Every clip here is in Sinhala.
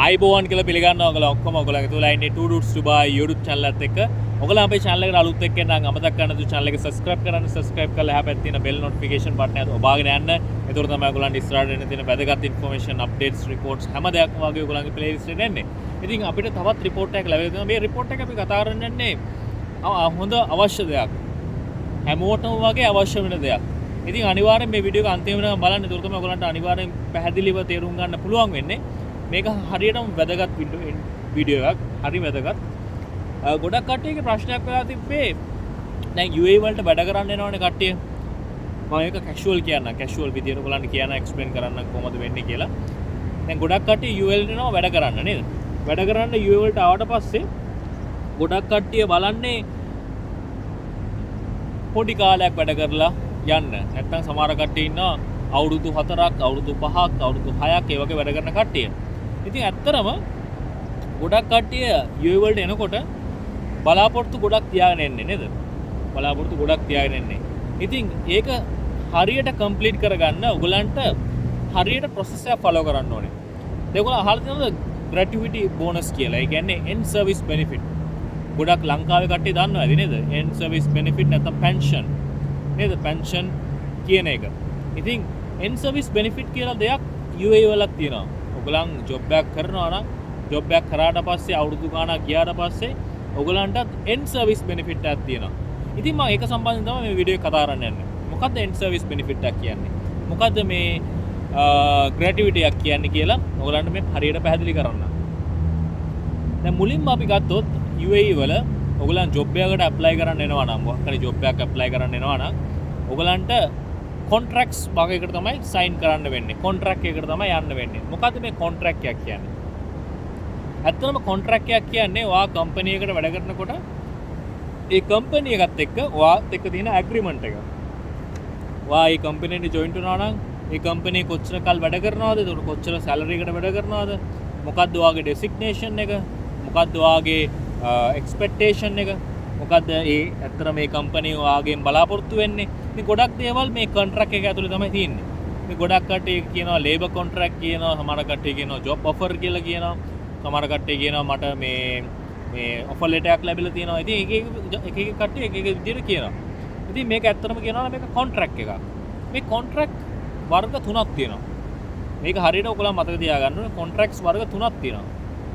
ආයිබෝවන් කියලා පිළිගන්නවා ඔයගොල්ලෝ ඔක්කොම ඔයගොල්ලෝ තුලා ඉන්නේ Two Dudes Dubai YouTube channel එකත් එක්ක. ඔයගොල්ලෝ අපේ channel එකට අලුත් එක්ක නම් අමතක කරන්න තු channel එක subscribe කරලා එහා පැත්තේ තියෙන bell notification button එක ඔබාගෙන යන්න. ඒතකොට තමයි ඔයගොල්ලන්ට ඉස්සරහට එන්න තියෙන වැදගත් information updates reports හැම දෙයක්ම වගේ ඔයගොල්ලන්ගේ playlist එකට එන්නේ. ඉතින් අපිට තවත් report එකක් ලැබෙලා තියෙනවා. මේ report එක අපි කතා කරන්න යන්නේ හොඳ අවශ්‍ය දෙයක්. හැමෝටම වගේ අවශ්‍ය වෙන දෙයක්. ඉතින් අනිවාර්යෙන් මේ වීඩියෝ එක අන්තිම වෙනකම් බලන්න. ඒතකොට තමයි ඔයගොල්ලන්ට අනිවාර්යෙන් පැහැදිලිව තේරුම් ගන්න පුළුවන් වෙන්නේ. මේක හරියටම වැදගත් වීඩියෝ එකක්. හරි වැදගත්. ගොඩක් කට්ටියගේ ප්‍රශ්නයක් වෙලා තිබ්බේ දැන් UAE වලට වැඩ කරන්න එනවනේ කට්ටිය. මම ඒක කැෂුවල් කියන්න. කැෂුවල් විදියට ඔයගොල්ලන්ට කියන්න එක්ස්ප්ලেইন කරන්න කොහොමද වෙන්නේ කියලා. දැන් ගොඩක් කට්ටිය UAE වලට එනවා වැඩ කරන්න නේද? වැඩ කරන්න UAE වලට ආවට පස්සේ ගොඩක් කට්ටිය බලන්නේ පොඩි කාලයක් වැඩ කරලා යන්න. නැත්නම් සමහර කට්ටිය ඉන්නවා අවුරුදු 4ක්, අවුරුදු 5ක්, අවුරුදු 6ක් ඒ වගේ වැඩ කරන කට්ටිය. ඉතින් ඇත්තටම ගොඩක් කට්ටිය UAE වලට එනකොට බලාපොරොත්තු ගොඩක් තියාගෙන එන්නේ නේද? බලාපොරොත්තු ගොඩක් තියාගෙන එන්නේ. ඉතින් ඒක හරියට කම්ප්ලීට් කරගන්න ඔයගලන්ට හරියට ප්‍රොසෙස් එක ෆලෝ කරන්න ඕනේ. ඒගොල්ලෝ අහලා තියෙනවද gratuity bonus කියලා? ඒ කියන්නේ end service benefit. ගොඩක් ලංකාවේ කට්ටිය දන්නවා ඇති නේද? end service benefit නැත්නම් pension. නේද? pension කියන එක. ඉතින් end service benefit කියලා දෙයක් UAE වලක් තියෙනවා. ඔයගලන් ජොබ් එකක් කරනවා නම් ජොබ් එකක් කරාට පස්සේ අවුරුදු ගාණක් ගියාට පස්සේ ඔයගලන්ට end service benefit එකක් තියෙනවා. ඉතින් මම ඒක සම්බන්ධයෙන් තමයි මේ වීඩියෝ එක කතා කරන්න යන්නේ. මොකක්ද end service benefit එකක් කියන්නේ? මොකද්ද මේ gratuity එකක් කියන්නේ කියලා ඔයගලන්ට මේ හරියට පැහැදිලි කරන්න. දැන් මුලින්ම අපි ගත්තොත් UAE වල ඔයගලන් ජොබ් එකකට apply කරන්න එනවා නම් මොකක් හරි ජොබ් එකක් apply කරන්න එනවා නම් ඔයගලන්ට කොන්ට්‍රැක්ට්ස් වගේකට තමයි සයින් කරන්න වෙන්නේ. කොන්ට්‍රැක්ට් එකකට තමයි යන්න වෙන්නේ. මොකද්ද මේ කොන්ට්‍රැක්ට් එකක් කියන්නේ? ඇත්තටම කොන්ට්‍රැක්ට් එකක් කියන්නේ ඔයා කම්පැනි එකකට වැඩ කරනකොට ඒ කම්පැනි එකත් එක්ක ඔයාත් එක්ක තියෙන ඇග්‍රීමන්ට් එක. ඔයා ඒ කම්පැනි එකට ජොයින්ට් වෙනවා නම් ඒ කම්පැනි කොච්චර කල් වැඩ කරනවද? ඒකට කොච්චර සැලරි එකට වැඩ කරනවද? මොකද්ද ඔයාගේ ඩෙසිග්නේෂන් එක? මොකද්ද ඔයාගේ එක්ස්පෙක්ටේෂන් එක? මොකද්ද ඒ ඇත්තට මේ කම්පැනි ඔයාගෙන් බලාපොරොත්තු වෙන්නේ? මේ ගොඩක් දේවල් මේ කොන්ට්‍රැක්ට් එක ඇතුලේ තමයි තියෙන්නේ. මේ ගොඩක් කට්ටිය කියනවා ලේබර් කොන්ට්‍රැක්ට් කියනවා, සමහර කට්ටිය කියනවා ජොබ් ඔෆර් කියලා කියනවා. සමහර කට්ටිය කියනවා මට මේ ඔෆර් ලෙටර් එකක් ලැබිලා තියෙනවා. ඉතින් එක එක කට්ටිය එක එක විදිහට කියනවා. ඉතින් මේක ඇත්තටම කියනවා මේක කොන්ට්‍රැක්ට් එකක්. මේ කොන්ට්‍රැක්ට් වර්ග 3ක් තියෙනවා. මේක හරියට ඔයගොල්ලෝ මතක තියාගන්න ඕනේ කොන්ට්‍රැක්ට්ස් වර්ග 3ක් තියෙනවා.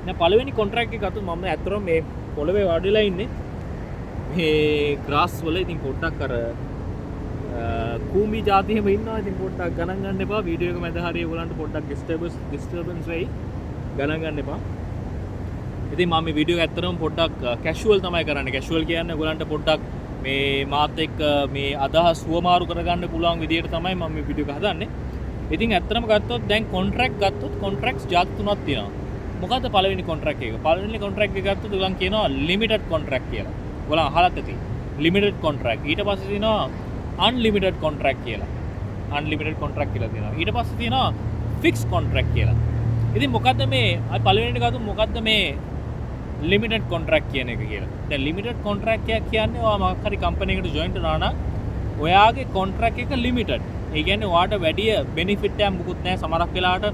දැන් පළවෙනි කොන්ට්‍රැක්ට් එක ගත්තොත් මම ඇත්තටම මේ පොළවේ වාඩිලා ඉන්නේ මේ ග්‍රාස් වල. ඉතින් පොඩ්ඩක් අර කූඹි જાතියෙම ඉන්නවා. ඉතින් පොඩ්ඩක් ගණන් ගන්න එපා. වීඩියෝ එක මැද හරිය ඔයගලන්ට පොඩ්ඩක් disturbance වෙයි. ගණන් ගන්න එපා. ඉතින් මම මේ වීඩියෝ එක ඇත්තටම පොඩ්ඩක් කැෂුවල් තමයි කරන්නේ. කැෂුවල් කියන්නේ ඔයගලන්ට පොඩ්ඩක් මේ මාත් එක්ක මේ අදහස් හුවමාරු කරගන්න පුළුවන් විදියට තමයි මම මේ වීඩියෝ එක හදන්නේ. ඉතින් ඇත්තටම ගත්තොත් දැන් කොන්ට්‍රැක්ට් ගත්තොත් කොන්ට්‍රැක්ට්ස් જાති තුනක් තියෙනවා. මොකද්ද පළවෙනි කොන්ට්‍රැක්ට් එක? පළවෙනි කොන්ට්‍රැක්ට් එක ගත්තොත් ඔයගලන් කියනවා ලිමිටඩ් කොන්ට්‍රැක්ට් කියලා. ඔයගලන් අහලත් ඇති. Limited contract. ඊට පස්සේ තියෙනවා අන්ලිමිටඩ් කොන්ට්‍රැක්ට් කියලා. අන්ලිමිටඩ් කොන්ට්‍රැක්ට් කියලා තියෙනවා. ඊට පස්සේ තියෙනවා ෆික්ස් කොන්ට්‍රැක්ට් කියලා. ඉතින් මොකද්ද මේ පළවෙනිට ගත්තොත් මොකද්ද මේ ලිමිටඩ් කොන්ට්‍රැක්ට් කියන එක කියලා. දැන් ලිමිටඩ් කොන්ට්‍රැක්ට් එකක් කියන්නේ ඔයා මොකක් හරි කම්පැනි එකකට ජොයින්ට් වෙනවා නම් ඔයාගේ කොන්ට්‍රැක්ට් එක ලිමිටඩ්. ඒ කියන්නේ ඔයාට වැඩි බෙනිෆිට් එකක් මුකුත් නැහැ. සමහරක් වෙලාවට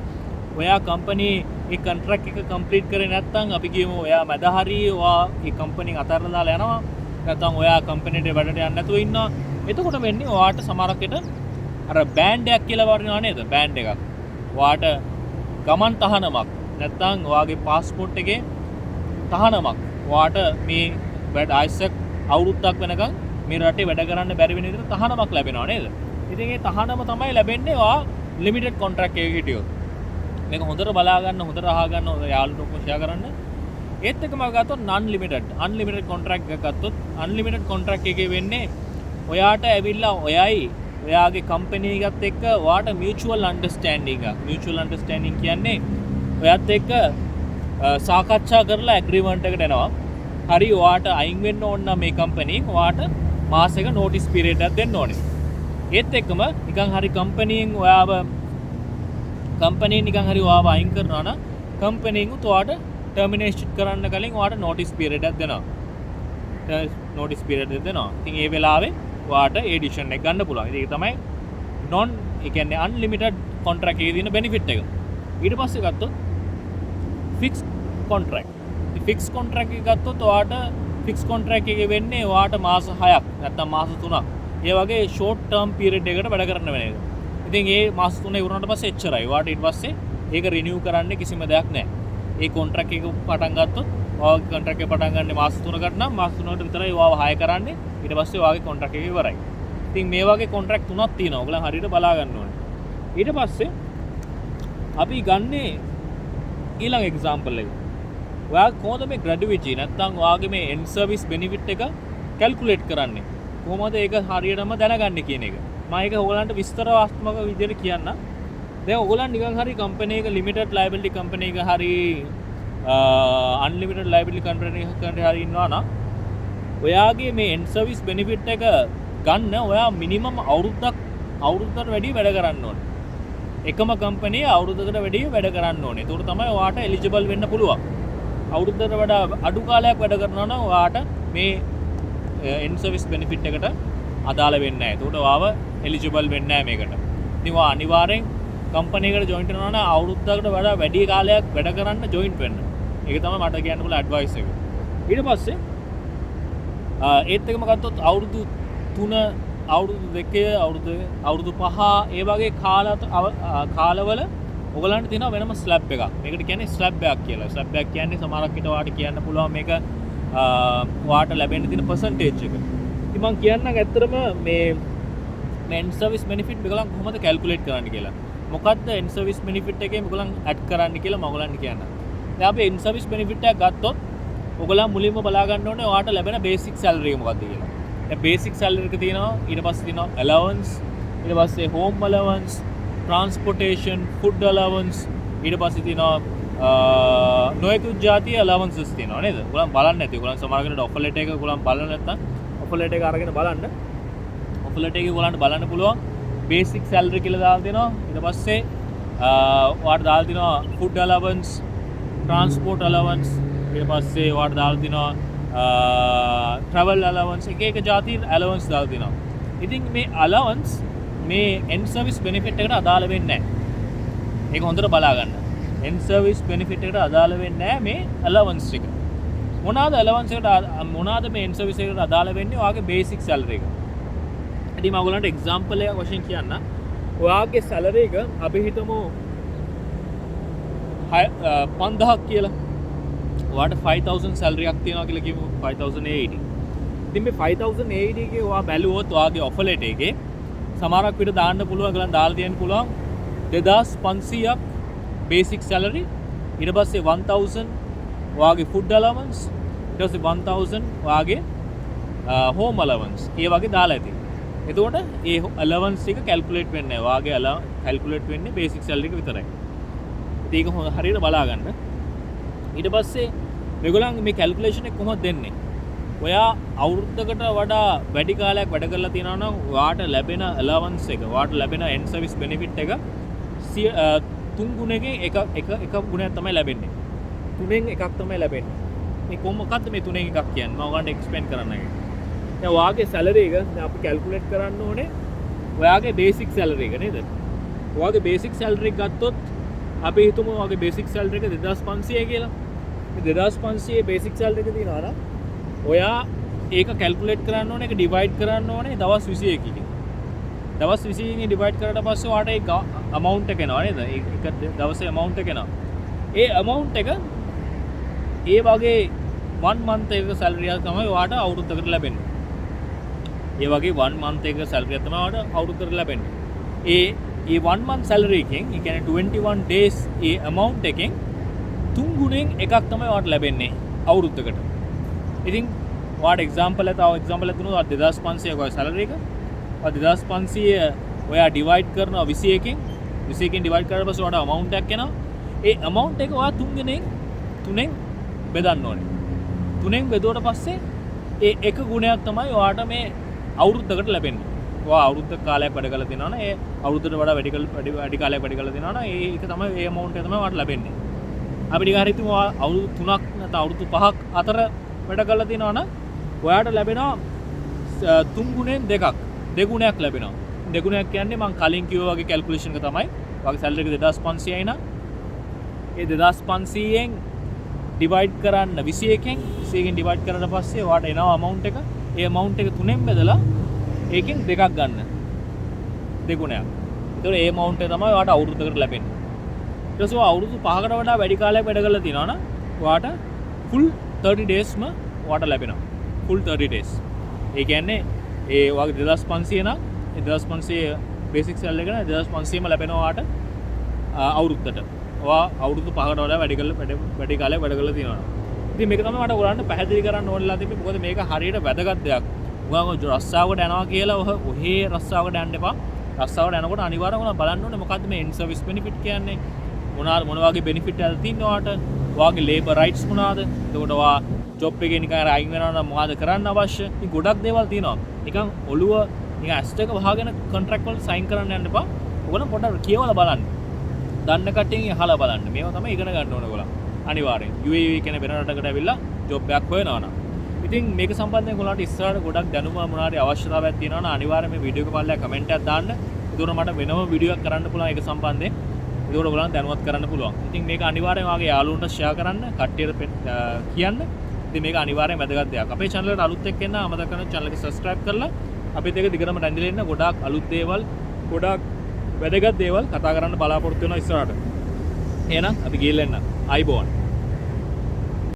ඔයා කම්පැනි ඒ කොන්ට්‍රැක්ට් එක කම්ප්ලීට් කරේ නැත්නම් අපි කියමු ඔයා මැද හරිය ඔයා ඒ කම්පැනි එක අතහැරලා දාලා යනවා. නැත්නම් ඔයා කම්පැනිට වැඩට යන්න නැතුව ඉන්නවා. එතකොට වෙන්නේ ඔයාට සමහරකට අර බෑන්ඩ් එකක් කියලා වරිනවා නේද? බෑන්ඩ් එකක්. ඔයාට ගමන් තහනමක් නැත්නම් ඔයාගේ පාස්පෝර්ට් එකේ තහනමක් ඔයාට මේ වැඩ ආයසක් අවුරුද්දක් වෙනකන් මේ රටේ වැඩ කරන්න බැරි වෙන විදිහට තහනමක් ලැබෙනවා නේද? ඉතින් ඒ තහනම තමයි ලැබෙන්නේ ඔයා ලිමිටඩ් කොන්ට්‍රැක්ට් එකක හිටියොත්. මේක හොඳට බලා ගන්න, හොඳට අහ ගන්න, යාළුවෝ ඔක්කොම ෂෙයා කරන්න. ඒත් එකම ගත්තොත් non limited unlimited contract එකක් ගත්තොත් unlimited contract එකේ වෙන්නේ ඔයාට ඇවිල්ලා ඔයයි ඔයාගේ කම්පැනි එකත් එක්ක ඔයාට mutual understanding එක. mutual understanding කියන්නේ ඔයත් එක්ක සාකච්ඡා කරලා ඇග්‍රීමන්ට් එකට එනවා. හරි ඔයාට අයින් වෙන්න ඕන නම් මේ කම්පැනි ඔයාට මාසෙක notice period එකක් දෙන්න ඕනේ. ඒත් එක්කම නිකන් හරි කම්පැනියෙන් ඔයාව නිකන් හරි ඔයාව අයින් කරනවා නම් කම්පැනියෙන් ඔයාට ටර්මිනේට් කරන්න කලින් ඔයාට notice period එකක් දෙනවා. notice period එක දෙනවා. ඉතින් ඒ වෙලාවේ ඔයාට ඒ ඩිසිෂන් එක ගන්න පුළුවන්. ඒක තමයි ඒ කියන්නේ unlimited contract එකේ තියෙන benefit එක. ඊට පස්සේ ගත්තොත් ෆික්ස් කොන්ට්‍රැක්ට්. ඉතින් ෆික්ස් කොන්ට්‍රැක්ට් එක ගත්තොත් ඔයාට ෆික්ස් කොන්ට්‍රැක්ට් එකේ වෙන්නේ ඔයාට මාස 6ක් නැත්නම් මාස 3ක්. ඒ වගේ ෂෝට් ටර්ම් පීරියඩ් එකකට වැඩ කරන්න වෙන එක. ඉතින් ඒ මාස 3 ඉවරනට පස්සේ එච්චරයි. ඔයාට ඊට පස්සේ ඒක රිනිව් කරන්න කිසිම දෙයක් නැහැ. ඒ කොන්ට්‍රැක්ට් එක පටන් ගත්තොත් ඔයාගේ කොන්ට්‍රැක්ට් එක පටන් ගන්නේ මාස 3කට නම් මාස 3කට විතරයි ඔයාව හය කරන්නේ. ඊට පස්සේ ඔයාගේ කොන්ට්‍රැක්ට් එක ඉවරයි. ඉතින් මේ වගේ කොන්ට්‍රැක්ට් තුනක් තියෙනවා. ඔයගොල්ලන් හරියට බලා ගන්න ඕනේ. ඊට පස්සේ අපි ගන්නේ ඊළඟ එක්සැම්පල් එක. ඔයා කොහොමද මේ ග්‍රැජුවිටි නැත්නම් ඔයාගේ මේ එන්ඩ් සර්විස් බෙනිෆිට් එක කැල්කියුලේට් කරන්නේ? කොහොමද ඒක හරියටම දැනගන්නේ කියන එක. මම ඒක ඔයගලන්ට විස්තරාත්මක විදිහට කියන්න. දැන් ඔයගලන් නිකන් හරි කම්පැනි එක ලිමිටඩ් ලයබිලිටි කම්පැනි එක හරි අන්ලිමිටඩ් ලයබිලිටි කම්පැනි එකකට හරි ඉන්නවා නම් ඔයාගේ මේ එන්ඩ් සර්විස් බෙනිෆිට් එක ගන්න ඔයා මිනිමම් අවුරුද්දකට වැඩි වැඩ කරන්න ඕනේ. එකම කම්පැනියේ අවුරුද්දකට වැඩි වැඩ කරන්න ඕනේ. ඒකට තමයි ඔයාට එලිජිබල් වෙන්න පුළුවන්. අවුරුද්දකට වඩා අඩු කාලයක් වැඩ කරනවා නම් ඔයාට මේ එන්ඩ් සර්විස් බෙනිෆිට් එකට අදාළ වෙන්නේ නැහැ. ඒකට ඔයාව එලිජිබල් වෙන්නේ නැහැ මේකට. ඉතින් ඔයා අනිවාර්යෙන් කම්පැනි එකට ජොයින් වෙනවා නම් අවුරුද්දකට වඩා වැඩි කාලයක් වැඩ කරන්න ජොයින් වෙන්න. ඒක තමයි මට කියන්න පුළුවන් ඇඩ්වයිස් එක. ඊට පස්සේ ඒත් එකම ගත්තොත් අවුරුදු 3 අවුරුදු 2 අවුරුදු 5 ඒ වගේ කාලවල ඔයගලන්ට තියෙනවා වෙනම ස්ලැබ් එකක්. මේකට කියන්නේ ස්ලැබ් එකක් කියලා. ස්ලැබ් එකක් කියන්නේ සමහරක් විට ඔයාට කියන්න පුළුවන් මේක ඔයාට ලැබෙන්න තියෙන percentage එක. ඉතින් මම කියන්නම් ඇත්තටම මේ එන්ඩ් සර්විස් බෙනිෆිට් මේගොල්ලන් කොහොමද කැල්කියුලේට් කරන්න කියලා. මොකද්ද එන්ඩ් සර්විස් බෙනිෆිට් එකේ මේගොල්ලන් ඇඩ් කරන්න කියලා මම ඔයගලන්ට කියන්නම්. දැන් අපි එන්ඩ් සර්විස් බෙනිෆිට් එකක් ගත්තොත් ඔයගලන් මුලින්ම බලා ගන්න ඕනේ ඔයාට ලැබෙන බේසික් සැලරි එක මොකක්ද කියලා. දැන් බේසික් සැලරි එක තියෙනවා ඊට පස්සේ තියෙනවා allowance ඊට පස්සේ home allowance transportation food allowance ඊට පස්සේ තියෙනවා නොයෙකුත් જાතිය allowances තියෙනවා නේද? ඔයගලන් බලන්න නැති. ඔයගලන් සමහර කෙනෙක් offer letter එක ඔයගලන් බලන්න නැත්නම් offer letter එක අරගෙන බලන්න. offer letter එකේ ඔයගලන්ට බලන්න පුළුවන් basic salary කියලා දාලා දෙනවා. ඊට පස්සේ ඔයාලට දාලා දෙනවා food allowance transport allowance ඊට පස්සේ ඔයාලට දාලා දෙනවා travel allowance එක જાති allowance දාලා දෙනවා. ඉතින් මේ allowance මේ end service benefit එකට අදාළ වෙන්නේ නැහැ. ඒක හොඳට බලා ගන්න. end service benefit එකට අදාළ වෙන්නේ නැහැ මේ allowance එක. මොනවාද allowance එකට මොනවාද මේ end service එකට අදාළ වෙන්නේ? ඔයාගේ basic salary එක. ඉතින් මම ඔයගලන්ට example එකක් වශයෙන් කියන්න. ඔයාගේ salary එක අපි හිතමු 5000ක් කියලා. ඔයාට 5000 salary එකක් තියෙනවා කියලා කියමු 5080. ඉතින් මේ 5080 එකේ ඔයා බැලුවොත් ඔයාගේ offer letter එකේ සමහරක් විතර දාන්න පුළුවන් ගලන් දාලා තියන්න පුළුවන් 2500ක් basic salary ඊට පස්සේ 1000 ඔයාගේ food allowance ඊට පස්සේ 1000 ඔයාගේ home allowance ඒ වගේ දාලා ඇති. එතකොට ඒ allowance එක calculate වෙන්නේ නැහැ. ඔයාගේ calculate වෙන්නේ basic salary එක විතරයි. ඉතින් ඒක හරියට බලා ගන්න. ඊට පස්සේ මේගොල්ලන් මේ calculation එක කොහොමද දෙන්නේ? ඔයා අවුරුද්දකට වඩා වැඩි කාලයක් වැඩ කරලා තියෙනවා නම් ඔයාට ලැබෙන allowance එක, ඔයාට ලැබෙන end service benefit එක 3 ගුණයකින් එක ගුණයක් තමයි ලැබෙන්නේ. 3න් එකක් තමයි ලැබෙන්නේ. මේ මොකක්ද මේ 3න් එකක් කියන්නේ? මම ඔයාලට explain කරන්නයි. දැන් ඔයාගේ salary එක දැන් අපි calculate කරන්න ඕනේ ඔයාගේ basic salary එක නේද? ඔයාගේ basic salary එක ගත්තොත් අපි හිතමු ඔයාගේ basic salary එක 2500 කියලා. මේ 2500 basic salary එක තියනවා නම් ඔයා ඒක කැල්කුලේට් කරන්න ඕනේ ඒක ඩිවයිඩ් කරන්න ඕනේ දවස් 21කින්. දවස් 21කින් ඩිවයිඩ් කරලා පස්සේ ඔයාට ඒ amount එක එනවා නේද? ඒක දවසේ amount එක එනවා. ඒ amount එක ඒ වගේ 1 month එක salary එක තමයි ඔයාට අවුරුද්දකට ලැබෙන්නේ. ඒ වගේ 1 month එක salary එක තමයි ඔයාට අවුරුද්දකට ලැබෙන්නේ. ඒ 1 month salary එකෙන් ඒ කියන්නේ 21 days ඒ amount එකෙන් 3 ගුණෙන් එකක් තමයි ඔයාට ලැබෙන්නේ අවුරුද්දකට. ඉතින් ඔයාට example එක තව example එකක් දුන්නොත් 2500 ඔය salary එක. ඔය 2500 ඔයා divide කරනවා 21කින් 21කින් divide කරලා පස්සේ ඔයාට amount එකක් එනවා. ඒ amount එක ඔයා 3ෙන් බෙදන්න ඕනේ. 3ෙන් බෙදුවට පස්සේ ඒ එක ගුණයක් තමයි ඔයාට මේ අවුරුද්දකට ලැබෙන්නේ. ඔයා අවුරුද්ද කාලයක් වැඩ කරලා තිනවා නම් ඒ අවුරුද්දට වඩා වැඩි කාලයක් වැඩ කරලා තිනවා නම් ඒක තමයි ඒ amount එක තමයි ඔයාට ලැබෙන්නේ. අපි ටික හරි හිතමු අවුරුදු 3ක් නැත්නම් අවුරුදු 5ක් අතර වැඩ කරලා තිනවා නම් ඔයාට ලැබෙනවා 3 ගුණෙන් දෙකක්. දෙගුණයක් ලැබෙනවා. දෙගුණයක් කියන්නේ මම කලින් කිව්වා වගේ කැල්කියුලේෂන් එක තමයි. ඔයාගේ සැලරි එක 2500යි නම් ඒ 2500න් ඩිවයිඩ් කරන්න 21න් 21න් ඩිවයිඩ් කරලා පස්සේ ඔයාට එනවා amount එක. ඒ amount එක තුනෙන් බෙදලා ඒකෙන් දෙකක් ගන්න. දෙගුණයක්. ඒතකොට ඒ amount එක තමයි ඔයාට අවුරුද්දකට ලැබෙන්නේ. ඊට පස්සේ අවුරුදු 5කට වඩා වැඩි කාලයක් වැඩ කරලා තිනවා නම් ඔයාට full 30 daysම ඔයාට ලැබෙනවා. full 30 days. ඒ කියන්නේ ඒ වගේ 2500 නම් ඒ 2500 බේසික් සැලරි එක නේ 2500ම ලැබෙනවා ඔයාට අවුරුද්දට. ඔයා අවුරුදු 5කට වඩා වැඩි කාලයක් වැඩ කරලා තියෙනවා. ඉතින් මේක තමයි මට ඔයගලන්ට පැහැදිලි කරන්න ඕනලා තිබ්බේ. මොකද මේක හරියට වැදගත් දෙයක්. ඔයාගොල්ලෝ රස්සාවකට යනවා කියලා ඔහේ රස්සාවකට යන්න එපා. රස්සාවට යනකොට අනිවාර්යයෙන්ම ඔයාලා බලන්න ඕනේ මොකද්ද මේ end service benefit කියන්නේ. මොන වගේ benefit එකද තියෙන්නේ ඔයාට? ඔයාගේ labor rights මොනවාද? එතකොට ඔයා job එකේ නිකන් අයින් වෙනවා නම් මොනවද කරන්න අවශ්‍ය? ඉතින් ගොඩක් දේවල් තියෙනවා. නිකන් ඔළුව නිකන් ඇස් එක වහගෙන contract වල sign කරන්න යන්න එපා. ඔයගොල්ලෝ පොඩ්ඩක් කියවලා බලන්න. දන්න කට්ටියන් අහලා බලන්න. මේවා තමයි ඉගෙන ගන්න ඕන ඔයගොල්ලෝ. අනිවාර්යෙන්. UAE කියන වෙන රටකට ඇවිල්ලා ජොබ් එකක් හොයනවා නම්. ඉතින් මේක සම්බන්ධයෙන් ඔයගොල්ලන්ට ඉස්සරහට ගොඩක් දැනුම මොනාරි අවශ්‍යතාවයක් තියෙනවා නම් අනිවාර්යෙන් මේ වීඩියෝ එක පල්ලෙහා කමෙන්ට් එකක් දාන්න. ඒකෝර මට වෙනම වීඩියෝ එකක් කරන්න පුළුවන් ඒක සම්බන්ධයෙන්. ඒකෝර ඔයගොල්ලන් දැනුවත් කරන්න පුළුවන්. ඉතින් මේක අනිවාර්යෙන් ඔයාගේ යාළුවන්ට ෂෙයා කරන්න, කට්ටියට කියන්න. ඉතින් මේක අනිවාර්යෙන් වැදගත් දෙයක්. අපේ channel එකට අලුත් එක්ක එන්න අමතක කරන්න channel එක subscribe කරලා අපිත් එක්ක දිගටම රැඳිලා ඉන්න. ගොඩාක් අලුත් දේවල්, ගොඩාක් වැදගත් දේවල් කතා කරන්න බලාපොරොත්තු වෙනවා ඉස්සරහට. එහෙනම් අපි ගිහිල්ලා එන්න. ආයිබෝන්.